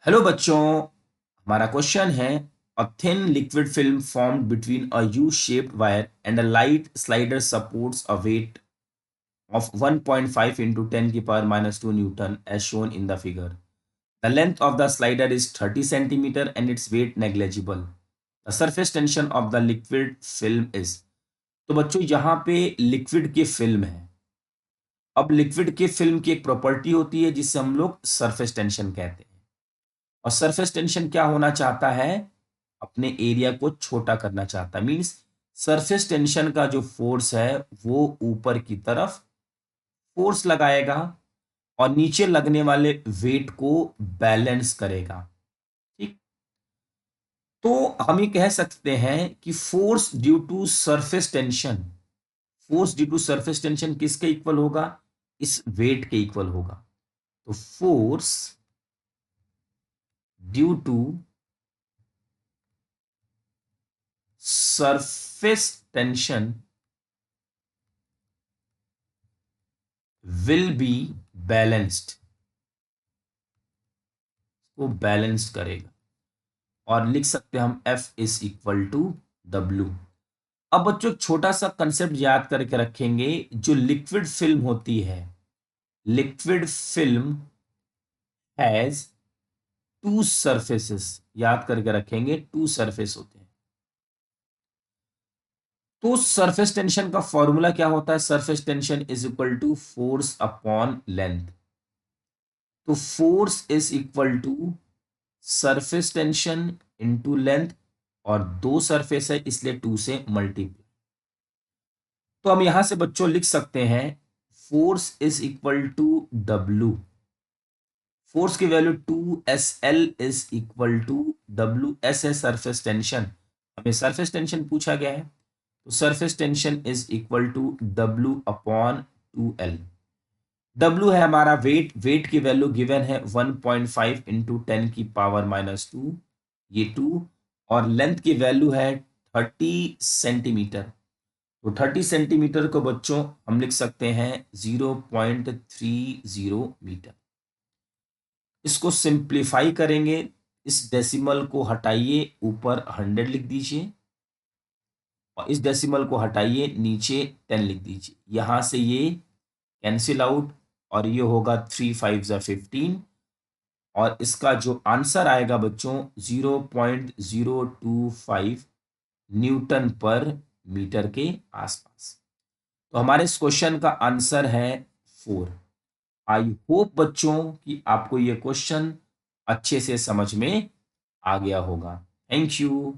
Hello बच्चों, हमारा question है a thin liquid film formed between a U shaped wire and a light slider supports a weight of 1.5 into 10 की power minus 2 Newton as shown in the figure. The length of the slider is 30 centimeter and its weight negligible. The surface tension of the liquid film is. तो बच्चों यहाँ पे liquid की film है। अब liquid की film की एक प्रॉपर्टी होती है जिसे हम लोग सरफेस टेंशन कहते हैं। और सरफेस टेंशन क्या होना चाहता है? अपने एरिया को छोटा करना चाहता है। मीन्स सरफेस टेंशन का जो फोर्स है वो ऊपर की तरफ फोर्स लगाएगा और नीचे लगने वाले वेट को बैलेंस करेगा। ठीक, तो हम ये कह सकते हैं कि force due to surface tension, force due to surface tension किसके इक्वल होगा? इस वेट के इक्वल होगा। तो force due to surface tension will be balanced, को बैलेंस करेगा। और लिख सकते हैं हम F is equal to W। अब बच्चों एक छोटा सा कंसेप्ट याद करके रखेंगे, जो लिक्विड फिल्म होती है, liquid film has to surfaces. याद करके रखेंगे, टू सरफेस होते हैं। तो सरफेस टेंशन का फॉर्मूला क्या होता है? Surface tension is equal to force upon length. तो force is equal to surface tension into length, और दो सरफेस है इसलिए टू से मल्टीप्लाई। तो हम यहां से बच्चों लिख सकते हैं force is equal to W। Force की value 2SL is equal to WS है सरफेस टेंशन। हमें सरफेस टेंशन पूछा गया है, तो surface tension is equal to W upon 2L। W है हमारा वेट, वेट की वैल्यू गिवन है 1.5 इंटू 10 की पावर माइनस 2, ये 2। और लेंथ की वैल्यू है 30 सेंटीमीटर। तो 30 सेंटीमीटर को बच्चों हम लिख सकते हैं 0.30 मीटर। इसको सिंप्लीफाई करेंगे, इस डेसिमल को हटाइए, ऊपर 100 लिख दीजिए, और इस डेसिमल को हटाइए, नीचे 10 लिख दीजिए। यहां से ये कैंसिल आउट, और ये होगा 3 5 जा 15। और इसका जो आंसर आएगा बच्चों 0.025 न्यूटन पर मीटर के आसपास। तो हमारे इस क्वेश्चन का आंसर है 4। आई होप बच्चों कि आपको ये क्वेश्चन अच्छे से समझ में आ गया होगा। Thank you.